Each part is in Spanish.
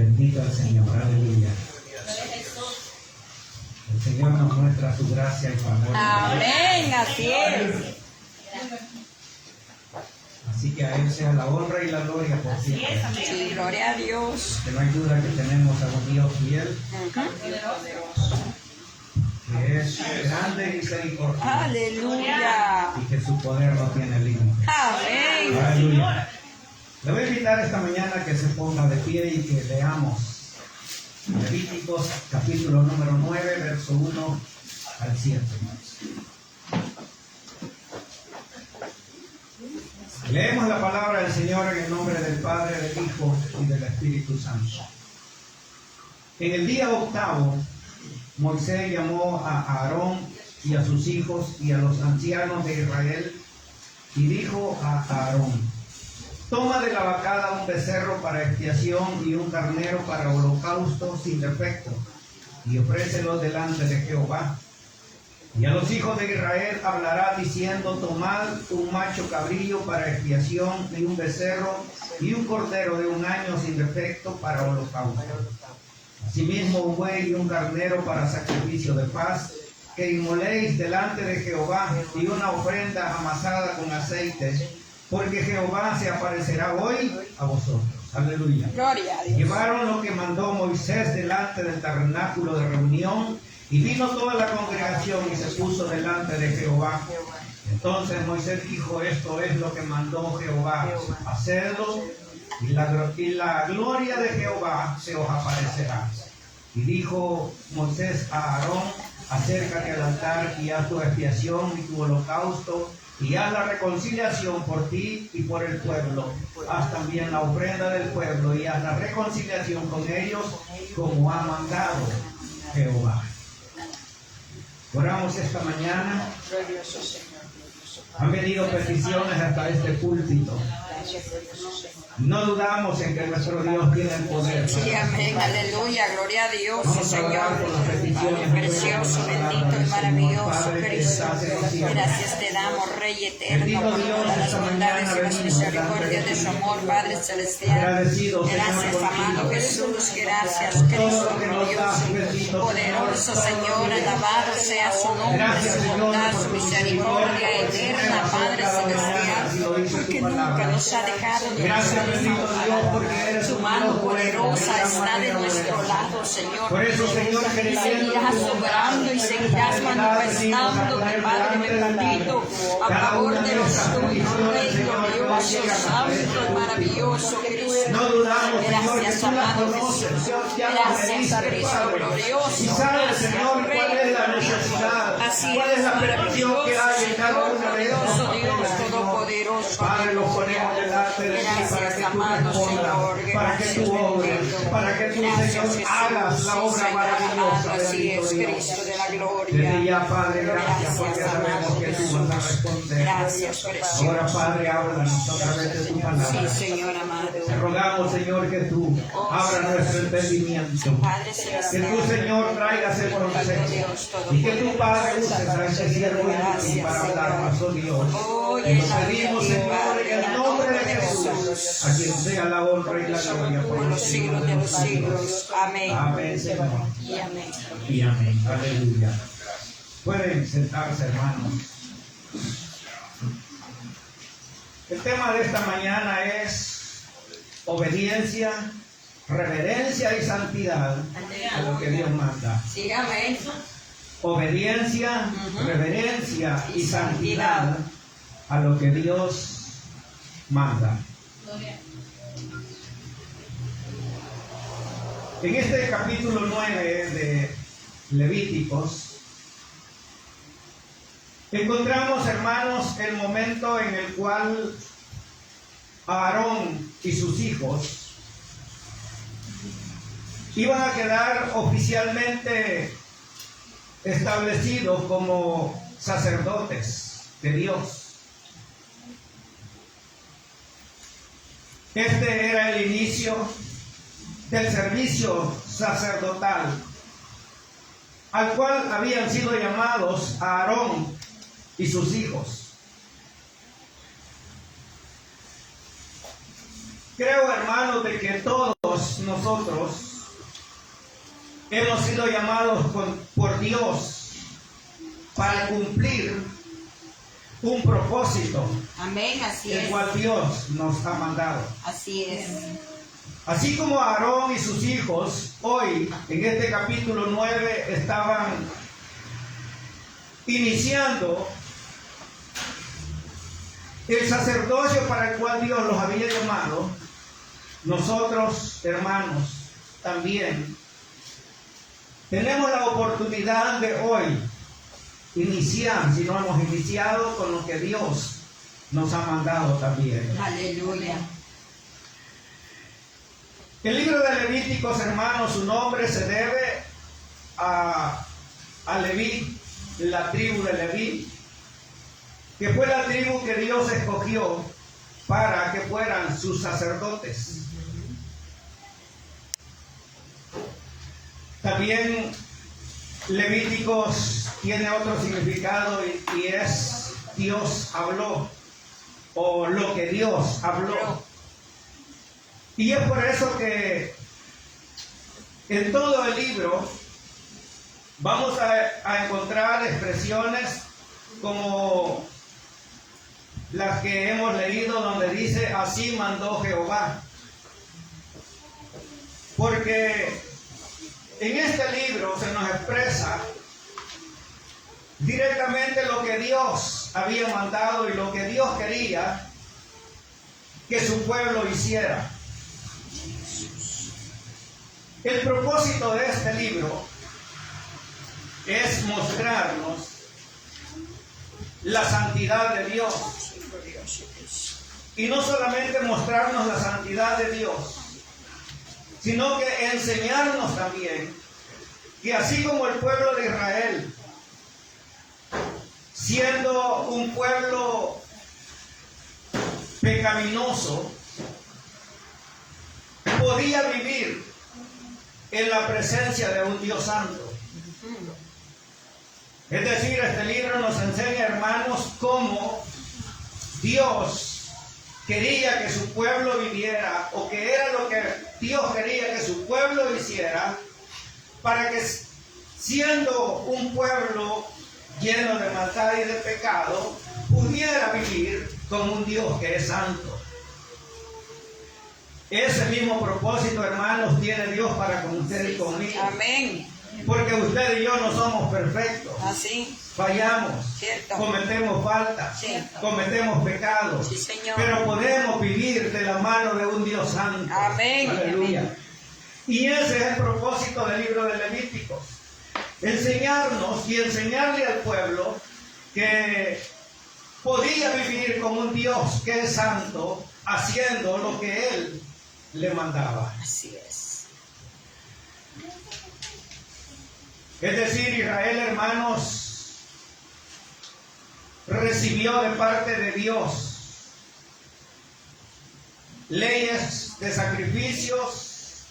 Bendito el Señor, aleluya. El Señor nos muestra su gracia y su amor. Amén, así es. Así que a Él sea la honra y la gloria por siempre. Sí, gloria a Dios. Que no hay duda que tenemos a un Dios fiel, que es grande y misericordioso, Aleluya. y que su poder no tiene límite. Amén. Aleluya. Le voy a invitar esta mañana que se ponga de pie y que leamos Levíticos capítulo número 9, verso 1 al 7. Leemos la palabra del Señor en el nombre del Padre, del Hijo y del Espíritu Santo. En el día octavo, Moisés llamó a Aarón y a sus hijos y a los ancianos de Israel y dijo a Aarón: toma de la vacada un becerro para expiación y un carnero para holocausto sin defecto, y ofrécelos delante de Jehová. Y a los hijos de Israel hablará diciendo: tomad un macho cabrillo para expiación y un becerro y un cordero de 1 año sin defecto para holocausto. Asimismo un buey y un carnero para sacrificio de paz, que inmoléis delante de Jehová, y una ofrenda amasada con aceite, porque Jehová se aparecerá hoy a vosotros. Aleluya. Gloria a Dios. Llevaron lo que mandó Moisés delante del tabernáculo de reunión, y vino toda la congregación y se puso delante de Jehová. Entonces Moisés dijo: esto es lo que mandó Jehová, hacedlo, y la gloria de Jehová se os aparecerá. Y dijo Moisés a Aarón: acércate al altar y haz tu expiación y tu holocausto, y haz la reconciliación por ti y por el pueblo. Haz también la ofrenda del pueblo y haz la reconciliación con ellos, como ha mandado Jehová. Oramos esta mañana. Han venido peticiones hasta este púlpito. No dudamos en que nuestro Dios tiene el poder. Sí, amén, aleluya, gloria a Dios, Vamos a Señor. orar por las peticiones. Padre precioso, bendito y maravilloso Cristo. Gracias. Gracias te damos, Rey eterno, Bendito por Dios, todas las esta bondades mañana y las venimos misericordias de su amor, Padre celestial. Agradecidos, Señor, Gracias, amado contigo. Jesús, gracias, Todo Cristo lo que nos das, glorioso, bendito poderoso Señor. Señor, alabado sea su nombre, Gracias, su Señor, bondad, por su tu misericordia misericordia, eterna, Padre celestial, porque nunca nos ha dejado ni nos Gracias, ha bendito Dios, desamparado. porque eres Su un mano Dios bueno, poderosa de gran está de manera nuestro poderosa. lado, Señor. Por eso, Señor, Y seguirás obrando y seguirás manifestándote, Padre bendito, a favor de los tuyos, Rey glorioso, santo y maravilloso Cristo. No dudamos, Señor, que Gracias, tú las amado conoces, Jesús. Dios, ya las Gracias, bendices, Cristo Padre. glorioso. Y sabes, Gracias, Señor, cuál Rey. es la necesidad, Así cuál es es, la petición que hay en cada Señor una de glorioso, estas Dios papeles, Señor. todopoderoso. Padre, lo ponemos delante de ti para Gracias, que tú amado respondas, Señor. para que tú obres, para que tú, Señor, hagas la obra maravillosa. Así es, bendito Dios. Cristo de la Desde gloria. ya, Padre, gracias porque Gracias, sabemos amado que tú Jesús. vas a responder. Gracias, precioso. Ahora, Padre, háblanos a través de tu palabra. Sí, Señor amado. Te rogamos, Señor, que tú abras nuestro entendimiento. Padre Que celestial. tú, Señor, traigas el consejo. Y que tú, Padre, uses a este siervo inútil para hablarnos, oh Dios. Y nos pedimos, Señor, en el nombre de Jesús, a quien sea la honra y la gloria por Por los siglos de los siglos. Amén. Amén, Señor. Y amén. Y amén. Aleluya. Pueden sentarse, hermanos. El tema de esta mañana es obediencia, reverencia y santidad a lo que Dios manda. Sígame. Obediencia, reverencia y santidad a lo que Dios manda. En este capítulo 9 de Levíticos encontramos, hermanos, el momento en el cual Aarón y sus hijos iban a quedar oficialmente establecidos como sacerdotes de Dios. Este era el inicio del servicio sacerdotal al cual habían sido llamados Aarón y sus hijos. Creo, hermanos, de que todos nosotros hemos sido llamados por Dios para cumplir un propósito, Amén, así el es. cual Dios nos ha mandado. Así es. Así como Aarón y sus hijos hoy en este capítulo 9 estaban iniciando el sacerdocio para el cual Dios los había llamado, nosotros, hermanos, también tenemos la oportunidad de hoy iniciar, si no hemos iniciado, con lo que Dios nos ha mandado también. Aleluya. El libro de Levíticos, hermanos, su nombre se debe a Leví, la tribu de Leví, que fue la tribu que Dios escogió para que fueran sus sacerdotes. También Levíticos tiene otro significado y es Dios habló, o lo que Dios habló. Y es por eso que en todo el libro vamos a encontrar expresiones como las que hemos leído, donde dice, así mandó Jehová. Porque en este libro se nos expresa directamente lo que Dios había mandado y lo que Dios quería que su pueblo hiciera. El propósito de este libro es mostrarnos la santidad de Dios. Y no solamente mostrarnos la santidad de Dios, sino que enseñarnos también que así como el pueblo de Israel, siendo un pueblo pecaminoso, podía vivir en la presencia de un Dios santo. Es decir, este libro nos enseña, hermanos, cómo Dios quería que su pueblo viviera, o que era lo que Dios quería que su pueblo hiciera, para que, siendo un pueblo lleno de maldad y de pecado, pudiera vivir con un Dios que es santo. Ese mismo propósito, hermanos, tiene Dios para con usted y conmigo. Amén. Porque usted y yo no somos perfectos. Así. Fallamos, Cierto. cometemos faltas, Cierto. cometemos pecados, Sí, Señor. pero podemos vivir de la mano de un Dios santo. Amén. Aleluya. Amén. Y ese es el propósito del libro de Levíticos. Enseñarnos y enseñarle al pueblo que podía vivir como un Dios que es santo, haciendo lo que Él le mandaba. Así es. Es decir, Israel, hermanos, recibió de parte de Dios leyes de sacrificios,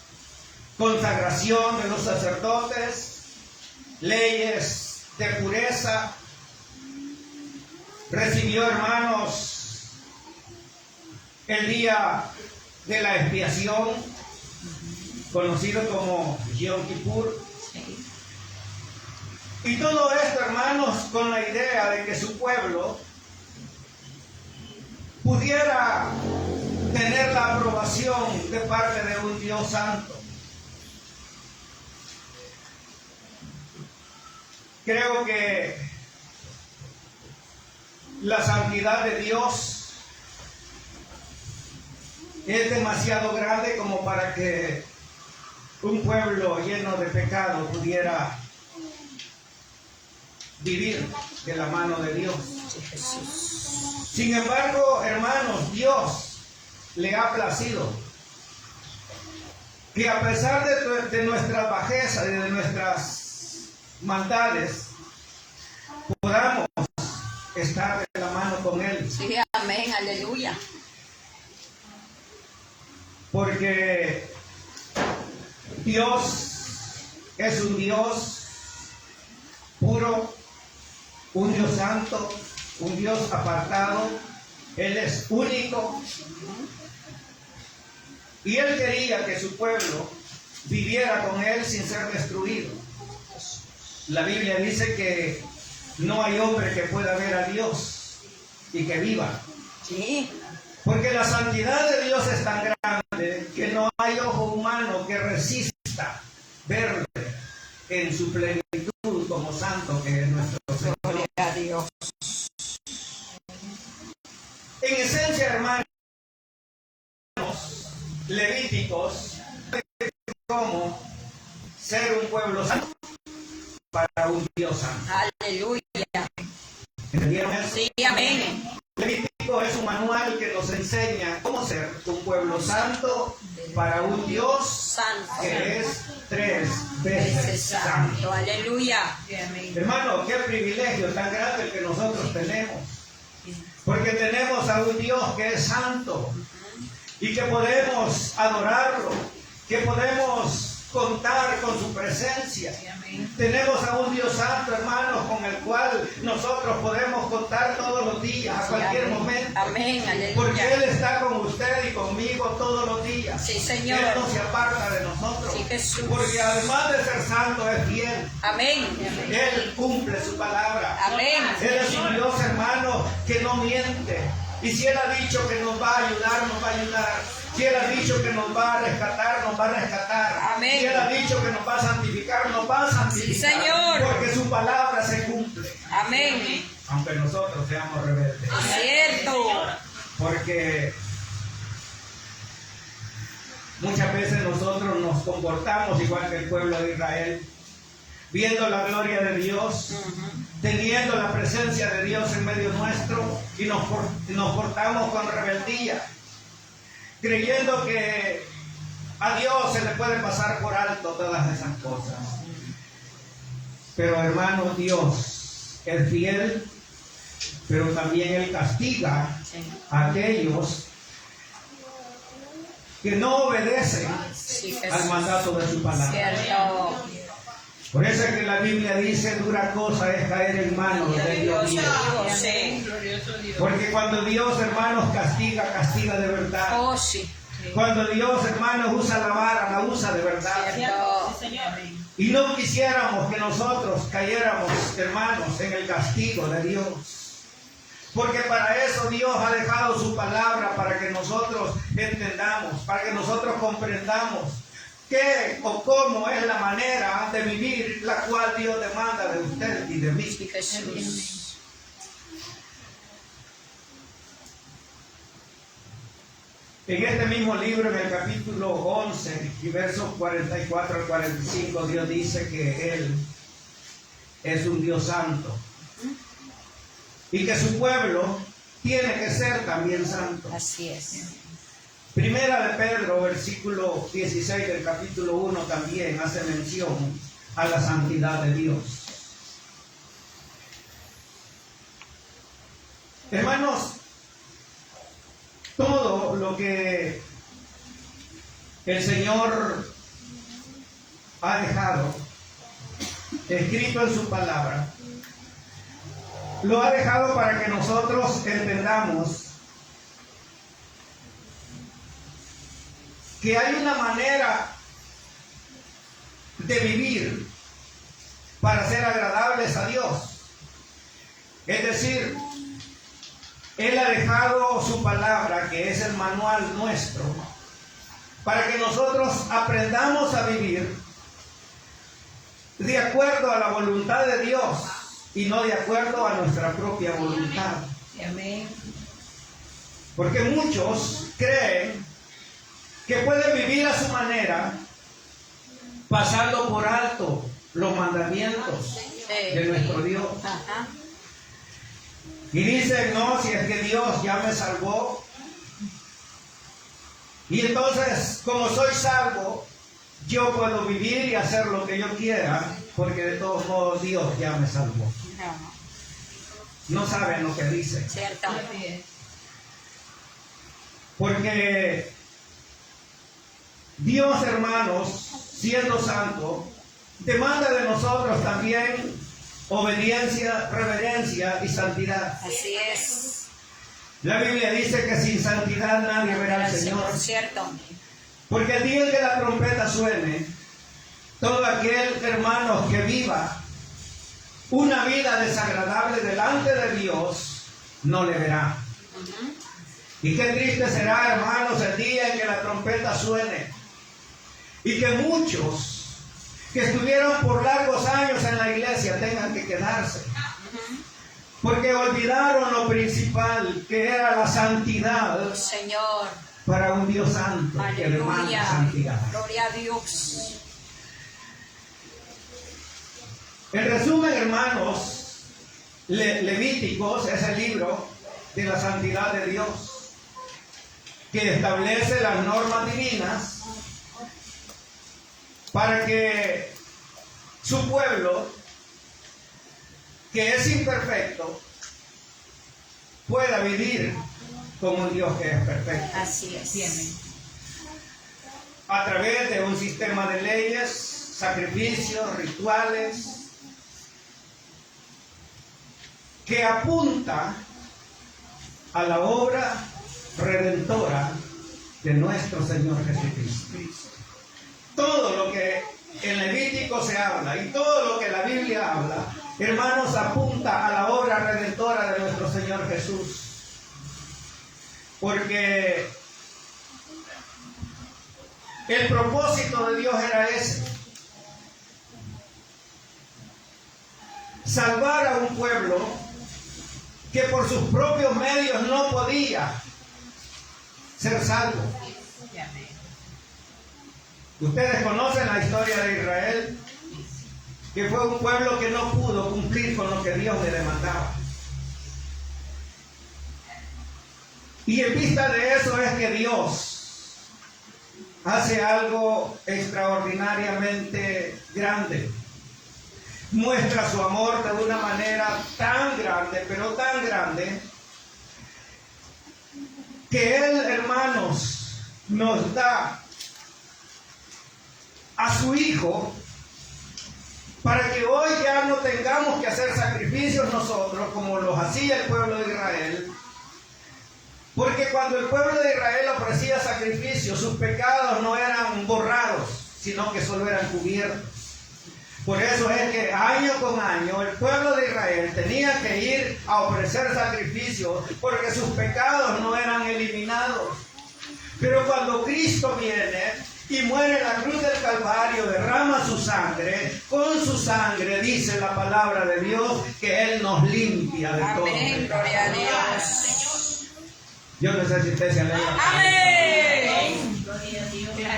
consagración de los sacerdotes, leyes de pureza. Recibió, hermanos, el día de la expiación, conocido como Yom Kippur. Sí. Y todo esto, hermanos, con la idea de que su pueblo pudiera tener la aprobación de parte de un Dios santo. Creo que la santidad de Dios es demasiado grande como para que un pueblo lleno de pecado pudiera vivir de la mano de Dios. Sin embargo, hermanos, Dios le ha placido que a pesar de nuestras bajezas y de nuestras maldades, podamos estar de la mano con Él. Sí, amén, aleluya. Porque Dios es un Dios puro, un Dios santo, un Dios apartado. Él es único. Y Él quería que su pueblo viviera con Él sin ser destruido. La Biblia dice que no hay hombre que pueda ver a Dios y que viva. Sí. Porque la santidad de Dios es tan grande que no hay ojo humano que resista verle en su plenitud como santo que es nuestro Señor. Gloria a Dios. En esencia, hermanos levíticos, como ser un pueblo santo para un Dios santo. Aleluya. ¿Entendieron eso? Sí, amén. Levítico es un manual que nos enseña cómo ser un pueblo santo para un Dios Santo. que es 3 veces santo. Aleluya. Hermano, qué privilegio tan grande el que nosotros tenemos. Porque tenemos a un Dios que es santo y que podemos adorarlo, que podemos contar con su presencia. Tenemos a un Dios santo, hermanos, con el cual nosotros podemos contar todos los días, a cualquier momento. Amén, aleluya. Porque Él está con usted y conmigo todos los días. Sí, Señor. Él no se aparta de nosotros. Sí, Jesús. Porque además de ser santo, es fiel. Amén. Él cumple su palabra. Amén. Él es un Dios, hermano, que no miente. Y si Él ha dicho que nos va a ayudar, nos va a ayudar. Si Él ha dicho que nos va a rescatar, nos va a rescatar. Amén. Si Él ha dicho que nos va a santificar, nos va a santificar. Sí, Señor. Porque su palabra se cumple. Amén. Aunque nosotros seamos rebeldes. Es cierto. Porque muchas veces nosotros nos comportamos igual que el pueblo de Israel, viendo la gloria de Dios, teniendo la presencia de Dios en medio nuestro, y nos portamos con rebeldía, creyendo que a Dios se le puede pasar por alto todas esas cosas. Pero hermano, Dios es fiel, pero también Él castiga a aquellos que no obedecen Sí, al Jesús. mandato de su palabra. Cierto. Por eso es que la Biblia dice: dura cosa es caer en manos de Dios mío. Sí. Porque cuando Dios, hermanos, castiga, castiga de verdad. Oh, sí. Cuando Dios, hermanos, usa la vara, la usa de verdad. Cierto. Y no quisiéramos que nosotros cayéramos, hermanos, en el castigo de Dios. Porque para eso Dios ha dejado su palabra, para que nosotros entendamos, para que nosotros comprendamos qué o cómo es la manera de vivir la cual Dios demanda de usted y de mí. Sí, Jesús. En este mismo libro, en el capítulo 11 y versos 44 al 45, Dios dice que Él es un Dios santo y que su pueblo tiene que ser también santo. Así es. Primera de Pedro, versículo 16 del capítulo 1, también hace mención a la santidad de Dios. Hermanos, todo lo que el Señor ha dejado escrito en su palabra, lo ha dejado para que nosotros entendamos que hay una manera de vivir para ser agradables a Dios. Es decir, Él ha dejado su palabra, que es el manual nuestro, para que nosotros aprendamos a vivir de acuerdo a la voluntad de Dios y no de acuerdo a nuestra propia voluntad. Amén. Porque muchos creen que pueden vivir a su manera, pasando por alto los mandamientos de nuestro Dios. Ajá. Y dicen: no, si es que Dios ya me salvó, y entonces, como soy salvo, yo puedo vivir y hacer lo que yo quiera, porque de todos modos Dios ya me salvó. No saben lo que dicen. Cierto. Porque Dios, hermanos, siendo santo, demanda de nosotros también obediencia, reverencia y santidad. Así es. La Biblia dice que sin santidad nadie verá al Señor. Cierto. Porque el día en que la trompeta suene, todo aquel, hermanos, que viva una vida desagradable delante de Dios, no le verá. Y qué triste será, hermanos, el día en que la trompeta suene. Y que muchos que estuvieron por largos años en la iglesia tengan que quedarse. Porque olvidaron lo principal, que era la santidad. Señor. Para un Dios santo. Que demanda santidad. Gloria a Dios. En resumen, hermanos, Levíticos es el libro de la santidad de Dios, que establece las normas divinas para que su pueblo, que es imperfecto, pueda vivir como un Dios que es perfecto. Así es. A través de un sistema de leyes, sacrificios, rituales, que apunta a la obra redentora de nuestro Señor Jesucristo. Todo lo que en Levítico se habla y todo lo que la Biblia habla, hermanos, apunta a la obra redentora de nuestro Señor Jesús. Porque el propósito de Dios era ese: salvar a un pueblo que por sus propios medios no podía ser salvo. Ustedes conocen la historia de Israel, que fue un pueblo que no pudo cumplir con lo que Dios le demandaba. Y en vista de eso es que Dios hace algo extraordinariamente grande. Muestra su amor de una manera tan grande, pero tan grande, que Él, hermanos, nos da a su Hijo para que hoy ya no tengamos que hacer sacrificios nosotros como los hacía el pueblo de Israel. Porque cuando el pueblo de Israel ofrecía sacrificios, sus pecados no eran borrados, sino que solo eran cubiertos. Por eso es que año con año el pueblo de Israel tenía que ir a ofrecer sacrificios porque sus pecados no eran eliminados. Pero cuando Cristo viene y muere en la cruz del Calvario, derrama su sangre, con su sangre dice la palabra de Dios que Él nos limpia de todo Amén, pecado. gloria a Dios. Yo no sé si usted se alegra. Amén.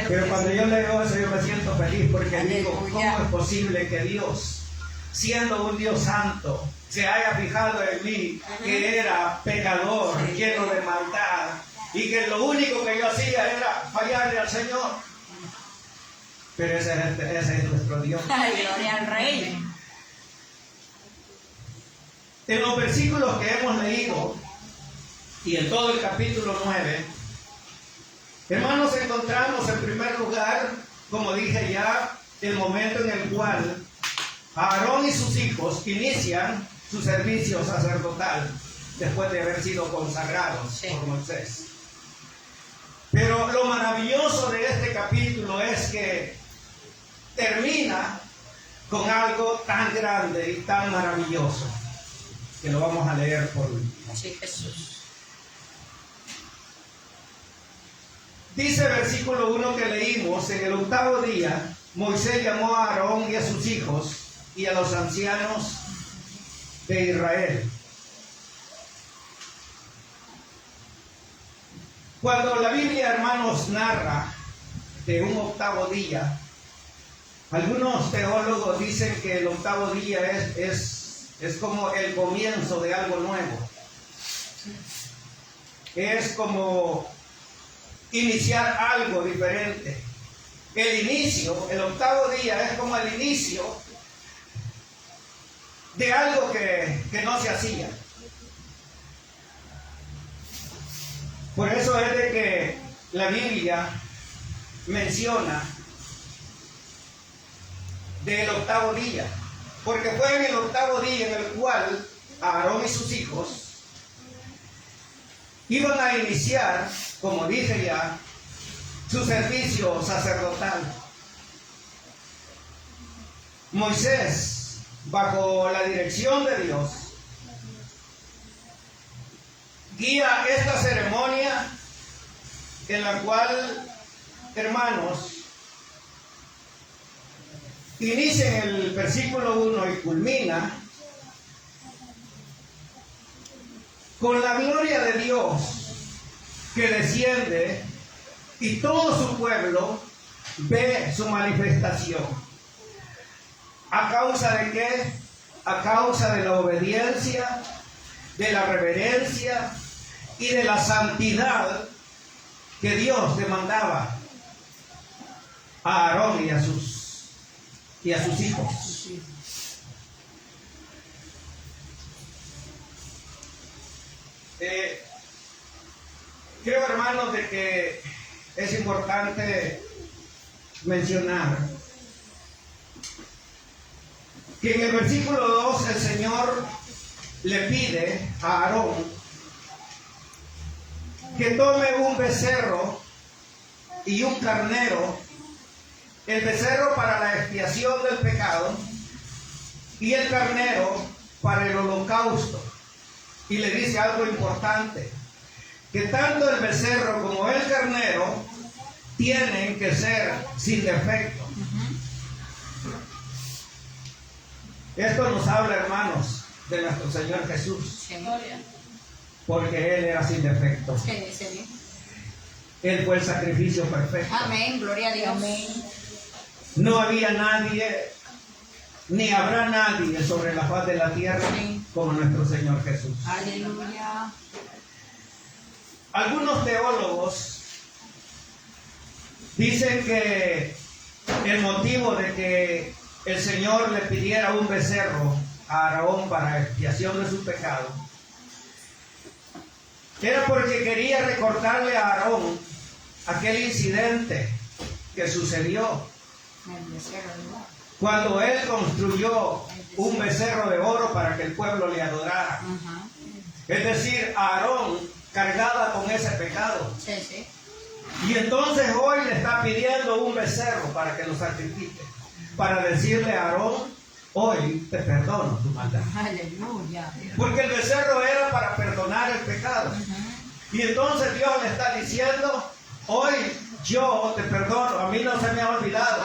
Pero cuando yo leo eso yo me siento feliz porque digo, Aleluya. ¿cómo es posible que Dios, siendo un Dios santo, se haya fijado en mí, que era pecador, lleno de maldad, y que lo único que yo hacía era fallarle al Señor? Pero ese es nuestro Dios. Ay, gloria al Rey. En los versículos que hemos leído y en todo el capítulo 9, hermanos, encontramos en primer lugar, como dije ya, el momento en el cual Aarón y sus hijos inician su servicio sacerdotal después de haber sido consagrados por Moisés. Pero lo maravilloso de este capítulo es que termina con algo tan grande y tan maravilloso, que lo vamos a leer por último. Sí, Jesús. Dice versículo 1 que leímos: en el octavo día Moisés llamó a Aarón y a sus hijos y a los ancianos de Israel. Cuando la Biblia, hermanos, narra de un octavo día, algunos teólogos dicen que el octavo día es como el comienzo de algo nuevo. Es como iniciar algo diferente. El inicio, el octavo día, es como el inicio de algo que no se hacía. Por eso es de que la Biblia menciona del octavo día, porque fue en el octavo día en el cual Aarón y sus hijos iban a iniciar, como dije ya, su servicio sacerdotal. Moisés, bajo la dirección de Dios, guía esta ceremonia en la cual, hermanos, inicia en el versículo 1 y culmina con la gloria de Dios que desciende y todo su pueblo ve su manifestación. ¿A causa de qué? A causa de la obediencia, de la reverencia y de la santidad que Dios demandaba a Aarón y a sus hijos. Creo, hermanos, de que es importante mencionar que en el versículo 2 el Señor le pide a Aarón que tome un becerro y un carnero, el becerro para la expiación del pecado y el carnero para el holocausto. Y le dice algo importante, que tanto el becerro como el carnero tienen que ser sin defecto. Esto nos habla, hermanos, de nuestro Señor Jesús, porque Él era sin defecto. Él fue el sacrificio perfecto. Amén, gloria a Dios. Amén. No había nadie, ni habrá nadie sobre la faz de la tierra como nuestro Señor Jesús. Aleluya. Algunos teólogos dicen que el motivo de que el Señor le pidiera un becerro a Aarón para expiación de su pecado era porque quería recordarle a Aarón aquel incidente que sucedió cuando él construyó un becerro de oro para que el pueblo le adorara. Es decir, Aarón cargaba con ese pecado. Y entonces hoy le está pidiendo un becerro para que lo sacrifique, para decirle a Aarón, hoy te perdono tu maldad. Aleluya. Porque el becerro era para perdonar el pecado. Y entonces Dios le está diciendo, hoy yo te perdono, a mí no se me ha olvidado.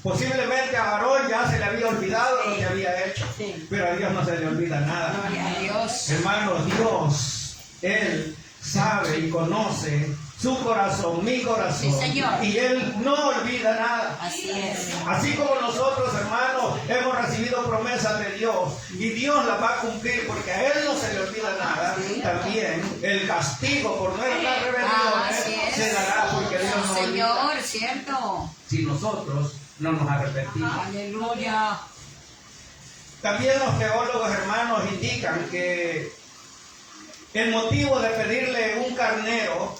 Posiblemente a Aarón ya se le había olvidado lo que había hecho, pero a Dios no se le olvida nada. Gloria a Dios. Hermano, Dios, Él sabe y conoce su corazón, mi corazón. Sí, Señor. Y Él no olvida nada. Así es. Así como nosotros, hermanos, hemos recibido promesas de Dios y Dios las va a cumplir porque a Él no se le olvida nada. También el castigo por nuestras rebeliones se dará porque Dios no olvida. Señor, cierto. Si nosotros no nos arrepentimos. Aleluya. También los teólogos, hermanos, indican que el motivo de pedirle un carnero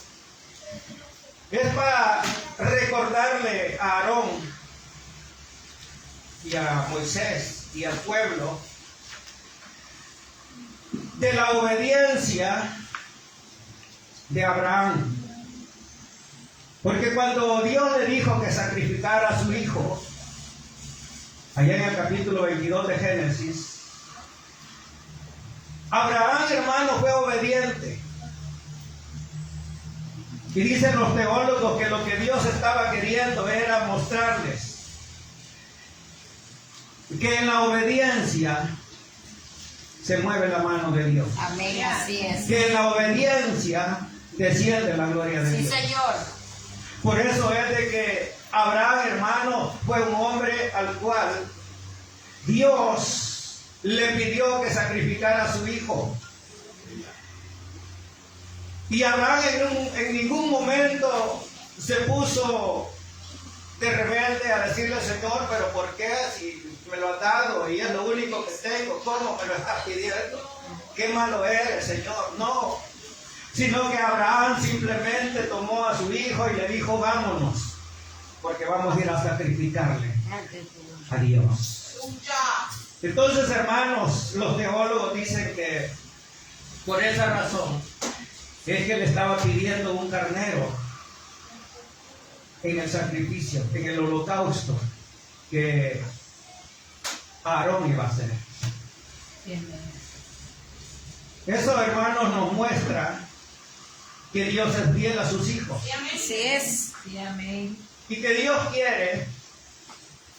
es para recordarle a Aarón y a Moisés y al pueblo de la obediencia de Abraham. Porque cuando Dios le dijo que sacrificara a su hijo, allá en el capítulo 22 de Génesis, Abraham, hermano, fue obediente. Y dicen los teólogos que lo que Dios estaba queriendo era mostrarles que en la obediencia se mueve la mano de Dios. Amén, así es. Que en la obediencia desciende la gloria de Dios. Sí, Señor. Por eso es de que Abraham, hermano, fue un hombre al cual Dios le pidió que sacrificara a su hijo. Y Abraham en ningún momento se puso de rebelde a decirle al Señor, pero ¿por qué? Si me lo has dado y es lo único que tengo, ¿cómo me lo estás pidiendo? ¿Qué malo eres, Señor? No, sino que Abraham simplemente tomó a su hijo y le dijo, vámonos, porque vamos a ir a sacrificarle a Dios. Entonces, hermanos, los teólogos dicen que por esa razón es que le estaba pidiendo un carnero en el sacrificio, en el holocausto que Aarón iba a hacer. Eso, hermanos, nos muestra que Dios es fiel a sus hijos. Así es. Y que Dios quiere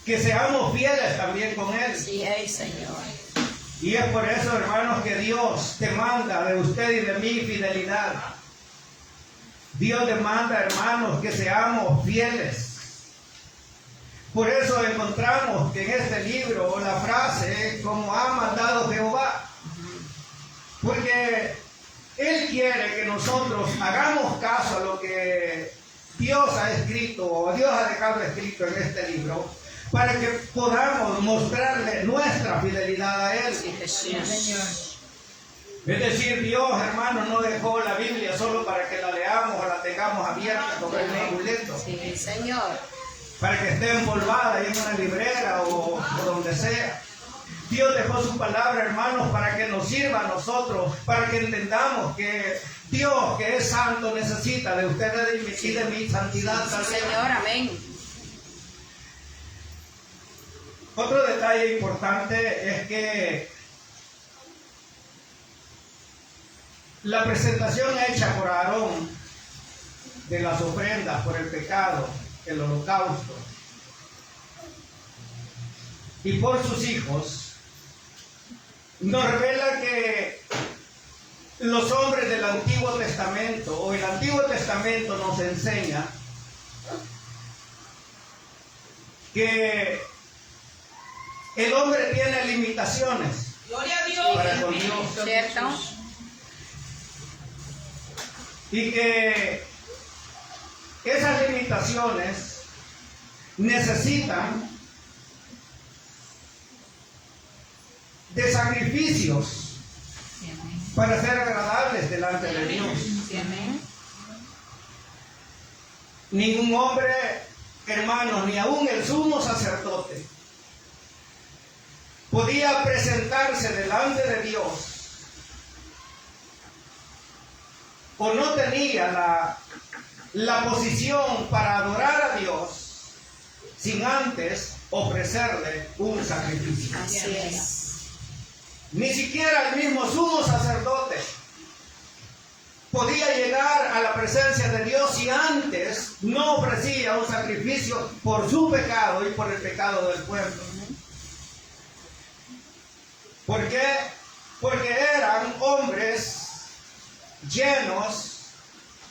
que seamos fieles también con Él. Sí, Señor. Y es por eso, hermanos, que Dios demanda de usted y de mí fidelidad. Dios demanda, hermanos, que seamos fieles. Por eso encontramos que en este libro la frase, como ha mandado Jehová. Porque Él quiere que nosotros hagamos caso a lo que Dios ha escrito o Dios ha dejado escrito en este libro, para que podamos mostrarle nuestra fidelidad a Él. Sí, Jesús. Es decir, Dios, hermano, no dejó la Biblia solo para que la leamos o la tengamos abierta como un amuleto. Sí, Señor. Para que esté empolvada en una librera o donde sea. Dios dejó su palabra, hermanos, para que nos sirva a nosotros, para que entendamos que Dios, que es santo, necesita de ustedes y de mi santidad. Sí, Señor, amén. Otro detalle importante es que la presentación hecha por Aarón de las ofrendas por el pecado, el holocausto, y por sus hijos, nos revela que los hombres del Antiguo Testamento, o el Antiguo Testamento nos enseña que el hombre tiene limitaciones. Gloria a Dios. Para con Dios. ¿Cierto? Y que esas limitaciones necesitan de sacrificios para ser agradables delante de Dios. Ningún hombre, hermanos, ni aún el sumo sacerdote podía presentarse delante de Dios o no tenía la posición para adorar a Dios sin antes ofrecerle un sacrificio. Así es. Ni siquiera el mismo sumo sacerdote podía llegar a la presencia de Dios si antes no ofrecía un sacrificio por su pecado y por el pecado del pueblo. ¿Por qué? Porque eran hombres llenos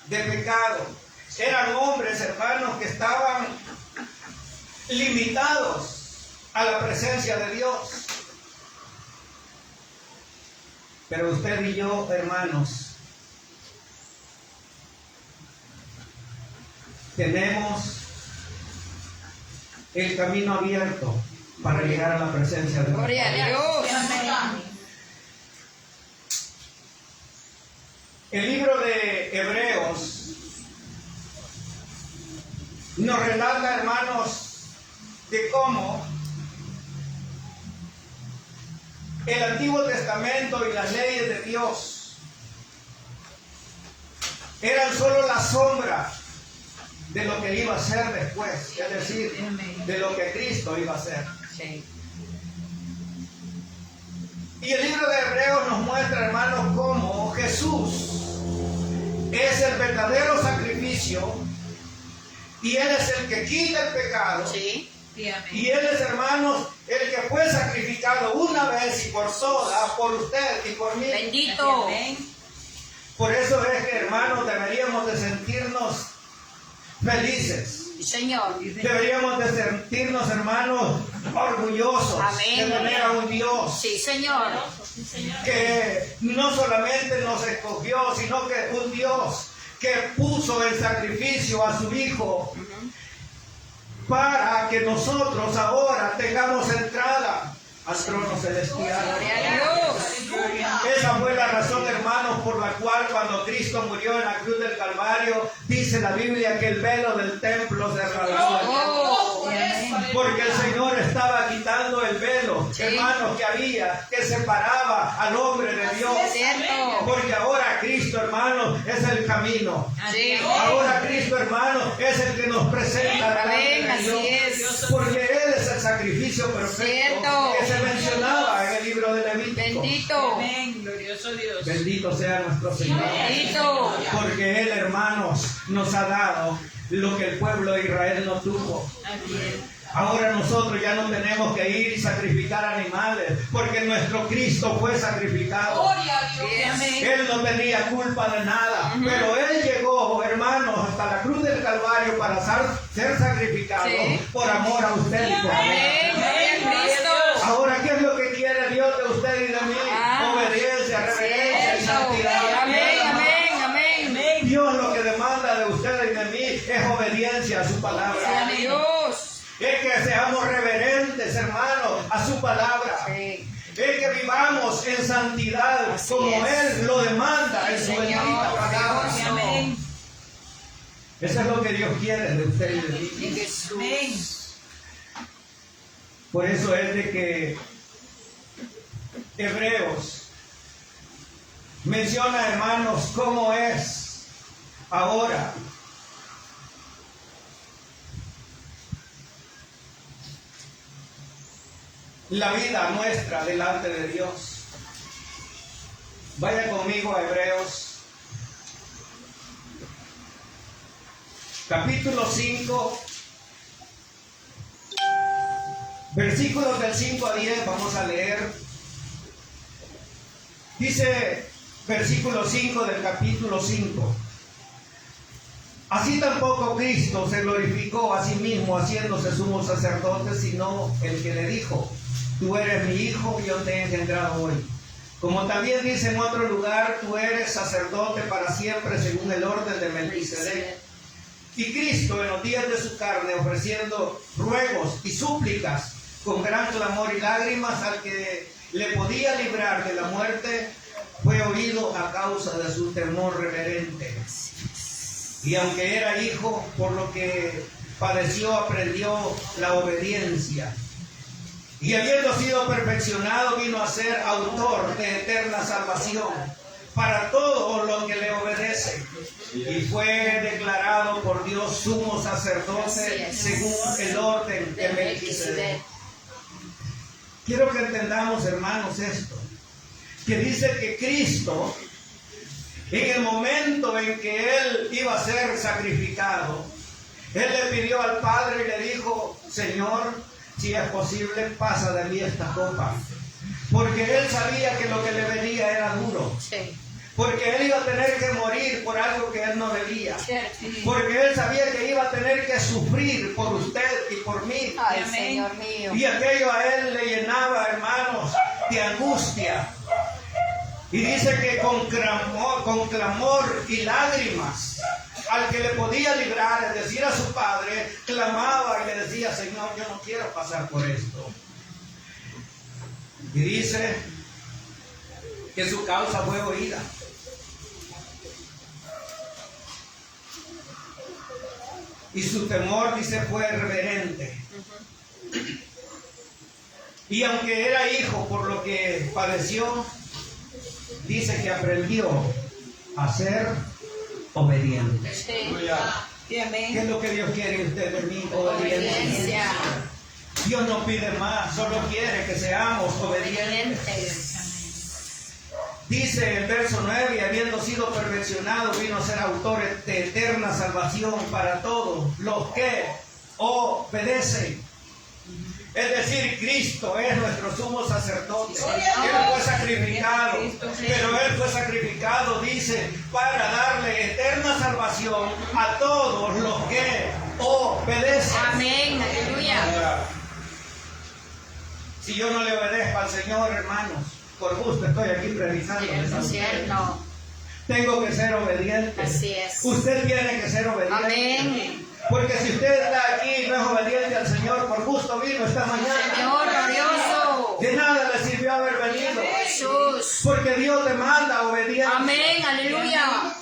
de pecado. Eran hombres, hermanos, que estaban limitados a la presencia de Dios. Pero usted y yo, hermanos, tenemos el camino abierto para llegar a la presencia de Dios. Gloria a Dios. El libro de Hebreos nos relata, hermanos, de cómo el Antiguo Testamento y las leyes de Dios eran solo la sombra de lo que iba a ser después, es decir, de lo que Cristo iba a hacer. Sí. Y el libro de Hebreos nos muestra, hermanos, cómo Jesús es el verdadero sacrificio y Él es el que quita el pecado. Sí. Y Él es, hermanos, el que fue sacrificado una vez y por todas, por usted y por mí. Bendito. Por eso es que, hermanos, deberíamos de sentirnos felices. Sí, Señor. Deberíamos de sentirnos, hermanos, orgullosos Amén. de tener a un Dios Sí, Señor. que no solamente nos escogió, sino que un Dios que puso en sacrificio a su Hijo para que nosotros ahora tengamos entrada al trono celestial. Gloria a Dios. Esa fue la razón, hermanos, por la cual cuando Cristo murió en la cruz del Calvario, dice la Biblia que el velo del templo se rasgó. Oh, Porque el Señor estaba está quitando el velo, Sí. hermanos, que separaba al hombre de Dios. Cierto. Porque ahora Cristo, hermanos, es el camino. Sí. Ahora Cristo, hermano, es el que nos presenta Amén, delante de así Dios. es. Porque Él es el sacrificio perfecto Cierto. que se mencionaba en el libro de Levítico. Bendito. Amén, glorioso Dios. Bendito sea nuestro Señor. Bendito. Porque Él, hermanos, nos ha dado lo que el pueblo de Israel no tuvo. Así es. Ahora nosotros ya no tenemos que ir y sacrificar animales, porque nuestro Cristo fue sacrificado. Amén. Él no tenía culpa de nada, pero Él llegó, hermanos, hasta la cruz del Calvario para ser sacrificado Sí. por amor a usted y por mí. Amén. Gloria a Cristo. Ahora, ¿qué es lo que quiere Dios de usted y de mí? Ah, Obediencia, reverencia y Cierto. santidad. Amén, amén, amén. Dios lo que demanda de usted y de mí es obediencia a su palabra. Sea Dios. Es que seamos reverentes, hermanos, a su palabra. Sí. Es que vivamos en santidad Así como es. Él lo demanda en su Señor, bendita palabra. Dios. Amén. Eso es lo que Dios quiere de usted y de En mí. Jesús. Amén. Por eso es de que Hebreos menciona, hermanos, cómo es ahora. La vida nuestra delante de Dios. Vaya conmigo a Hebreos, capítulo 5, versículos del 5 a 10, vamos a leer. Dice versículo 5 del capítulo 5. Así tampoco Cristo se glorificó a sí mismo haciéndose sumo sacerdote, sino el que le dijo: tú eres mi hijo, yo te he engendrado hoy. Como también dice en otro lugar: tú eres sacerdote para siempre según el orden de Melquisedec. Y Cristo, en los días de su carne, ofreciendo ruegos y súplicas con gran clamor y lágrimas al que le podía librar de la muerte, fue oído a causa de su temor reverente. Y aunque era hijo, por lo que padeció, aprendió la obediencia. Y habiendo sido perfeccionado, vino a ser autor de eterna salvación para todos los que le obedecen. Y fue declarado por Dios sumo sacerdote según el orden de Melquisedec. Quiero que entendamos, hermanos, esto. Que dice que Cristo, en el momento en que Él iba a ser sacrificado, Él le pidió al Padre y le dijo: Señor, si es posible, pasa de mí esta copa. Porque Él sabía que lo que le venía era duro. Sí. Porque Él iba a tener que morir por algo que Él no debía. Cierto. Porque Él sabía que iba a tener que sufrir por usted y por mí. Ay, Amén. Señor mío. Y aquello a Él le llenaba, hermanos, de angustia. Y dice que con clamor y lágrimas, al que le podía librar, es decir, a su padre, clamaba y le decía: Señor, yo no quiero pasar por esto. Y dice que su causa fue oída. Y su temor, dice, fue reverente. Y aunque era hijo, por lo que padeció, dice que aprendió a ser obediente. Sí. Sí, amén. ¿Qué es lo que Dios quiere de usted de mí? Obediencia. Obediencia. Dios no pide más, solo quiere que seamos obedientes. Obedientes. Dice el verso 9: y habiendo sido perfeccionado, vino a ser autor de eterna salvación para todos los que obedecen. Es decir, Cristo es nuestro sumo sacerdote. Él fue sacrificado, pero Él fue sacrificado, dice, para darle eterna salvación a todos los que obedecen. Amén. Aleluya. Si yo no le obedezco al Señor, hermanos, por gusto estoy aquí predicando. Cierto. Tengo que ser obediente. Así es. Usted tiene que ser obediente. Amén. Porque si usted está aquí y no es obediente al Señor, por gusto vino esta mañana. Señor glorioso. De nada le sirvió haber venido. Jesús. Porque Dios demanda obediencia. Amén. Aleluya.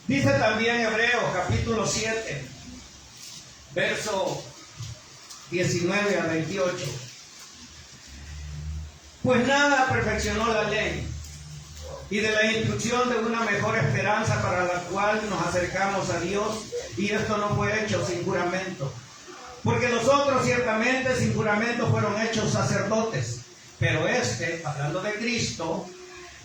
Dice también Hebreos capítulo 7, verso 19 al 28. Pues nada perfeccionó la ley, y de la instrucción de una mejor esperanza para la cual nos acercamos a Dios, y esto no fue hecho sin juramento. Porque los otros ciertamente sin juramento fueron hechos sacerdotes, pero este, hablando de Cristo,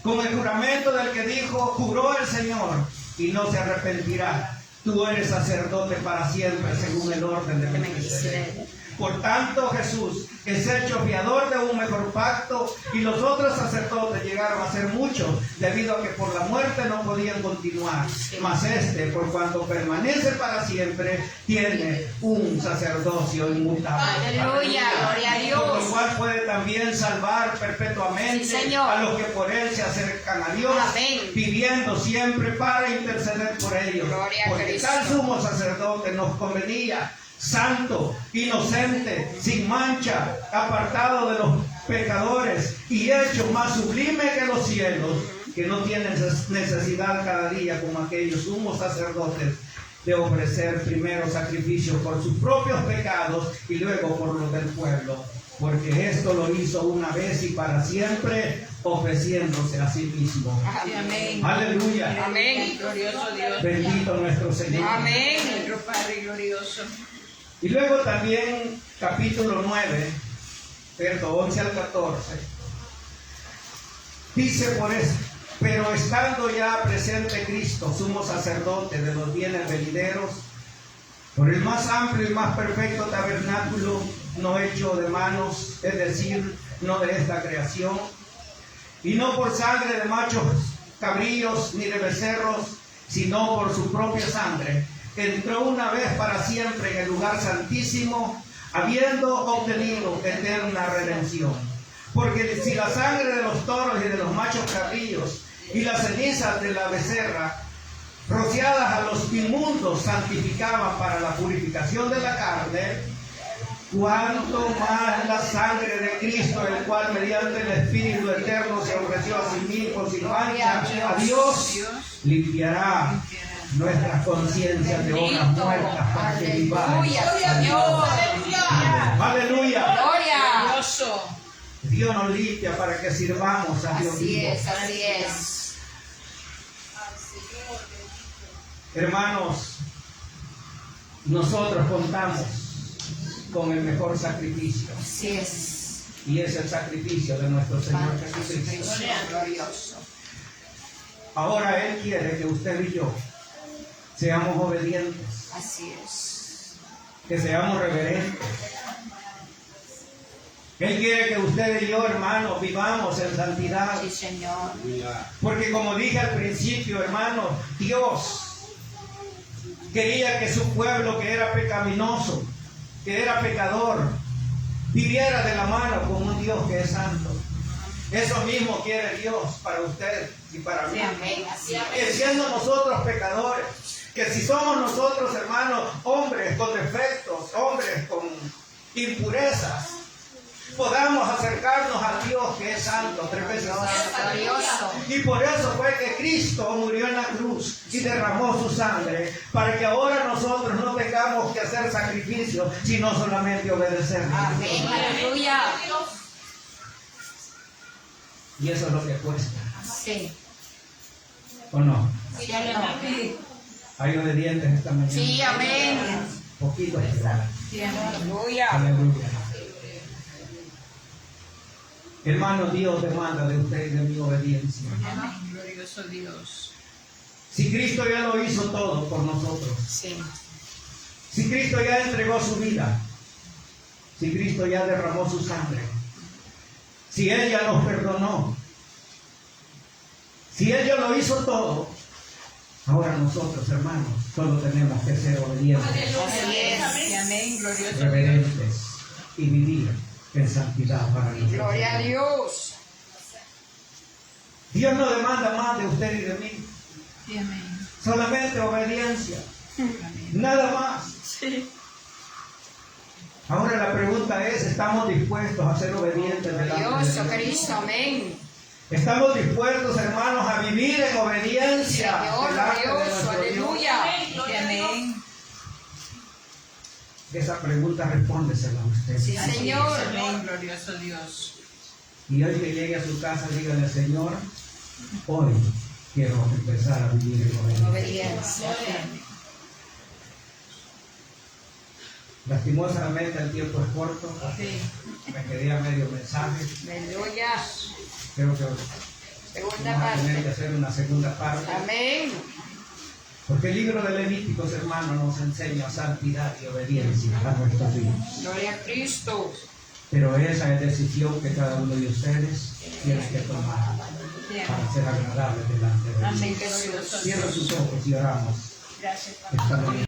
con el juramento del que dijo, juró el Señor, y no se arrepentirá. Tú eres sacerdote para siempre, según el orden de Melquisedec. Por tanto, Jesús es hecho fiador de un mejor pacto, y los otros sacerdotes llegaron a ser muchos, debido a que por la muerte no podían continuar. Mas este, por cuanto permanece para siempre, tiene un sacerdocio inmutable. Aleluya, gloria a Dios. Por lo cual puede también salvar perpetuamente Sí, Señor. a los que por él se acercan a Dios, Amén. pidiendo siempre para interceder por ellos. Gloria a Porque Cristo. tal sumo sacerdote nos convenía, santo, inocente, sin mancha, apartado de los pecadores y hecho más sublime que los cielos, que no tiene necesidad cada día, como aquellos sumos sacerdotes, de ofrecer primero sacrificios por sus propios pecados y luego por los del pueblo, porque esto lo hizo una vez y para siempre, ofreciéndose a sí mismo. Amén. Aleluya. Amén. Glorioso Dios. Bendito nuestro Señor. Amén. Nuestro Padre glorioso. Y luego también capítulo 9, verso 11 al 14, dice por eso, pero estando ya presente Cristo, sumo sacerdote de los bienes venideros, por el más amplio y más perfecto tabernáculo, no hecho de manos, es decir, no de esta creación, y no por sangre de machos cabríos ni de becerros, sino por su propia sangre, entró una vez para siempre en el lugar santísimo, habiendo obtenido eterna redención. Porque si la sangre de los toros y de los machos cabríos y las cenizas de la becerra, rociadas a los inmundos, santificaban para la purificación de la carne, cuanto más la sangre de Cristo, el cual mediante el Espíritu eterno se ofreció a sí mismo sin mancha a Dios, limpiará nuestras conciencias de obras muertas para que vivamos. Aleluya, Señor. Aleluya. Gloria. Glorioso. Dios nos limpia para que sirvamos a Dios Así vivo. es, así es. Hermanos, nosotros contamos con el mejor sacrificio, Así es. y es el sacrificio de nuestro Señor Padre Jesucristo. Jesucristo, glorioso. Ahora Él quiere que usted y yo seamos obedientes, Así es. que seamos reverentes. Él quiere que usted y yo, hermanos, vivamos en santidad. Sí, Señor. Porque como dije al principio, hermanos, Dios quería que su pueblo, que era pecaminoso, que era pecador, viviera de la mano con un Dios que es santo. Eso mismo quiere Dios para usted y para mí. Sí, amén. Así Que es. siendo nosotros pecadores, que si somos nosotros, hermanos, hombres con defectos, hombres con impurezas, podamos acercarnos a Dios que es santo 3 veces más. Glorioso. Y por eso fue que Cristo murió en la cruz y derramó su sangre, para que ahora nosotros no tengamos que hacer sacrificios, sino solamente obedecer. Amén. Aleluya. Y eso es lo que cuesta, Sí. ¿o no? Sí, amén. Hay obedientes esta mañana. Sí, amén. Poquito esperar. Aleluya. Aleluya. Hermano, Dios demanda de usted y de mi obediencia. Amén. Glorioso Dios. Si Cristo ya lo hizo todo por nosotros, Sí. si Cristo ya entregó su vida, si Cristo ya derramó su sangre, si Él ya nos perdonó, si Él ya lo hizo todo, ahora nosotros, hermanos, solo tenemos que ser obedientes, Así es. Y amén. Glorioso Dios. reverentes y vivir en santidad para nosotros. Gloria a Dios. Dios no demanda más de usted y de mí, Y amén. solamente obediencia, Amén. nada más. Sí. Ahora la pregunta es, ¿estamos dispuestos a ser obedientes delante de Glorioso Dios? Cristo, amén. ¿Estamos dispuestos, hermanos, a vivir en obediencia Señor, delante de glorioso, nuestro Dios? aleluya. Y amén. esa pregunta respóndesela a usted. Sí, Señor. Amén, glorioso Dios. Y hoy que llegue a su casa, dígale, Señor, hoy quiero empezar a vivir en obediencia. Obediencia. Lastimosamente el tiempo es corto, Sí. me quedé a medio mensaje. Aleluya. Creo que Segunda vamos a tener que parte. hacer una segunda parte. Amén. Porque el libro de Levíticos, hermanos, nos enseña santidad y obediencia a nuestros hijos. Gloria a Cristo. Pero esa es decisión que cada uno de ustedes tiene que tomar para ser agradable delante de Dios. Amén. Jesús. Cierra sus ojos y oramos. Gracias, Padre. Esta mañana.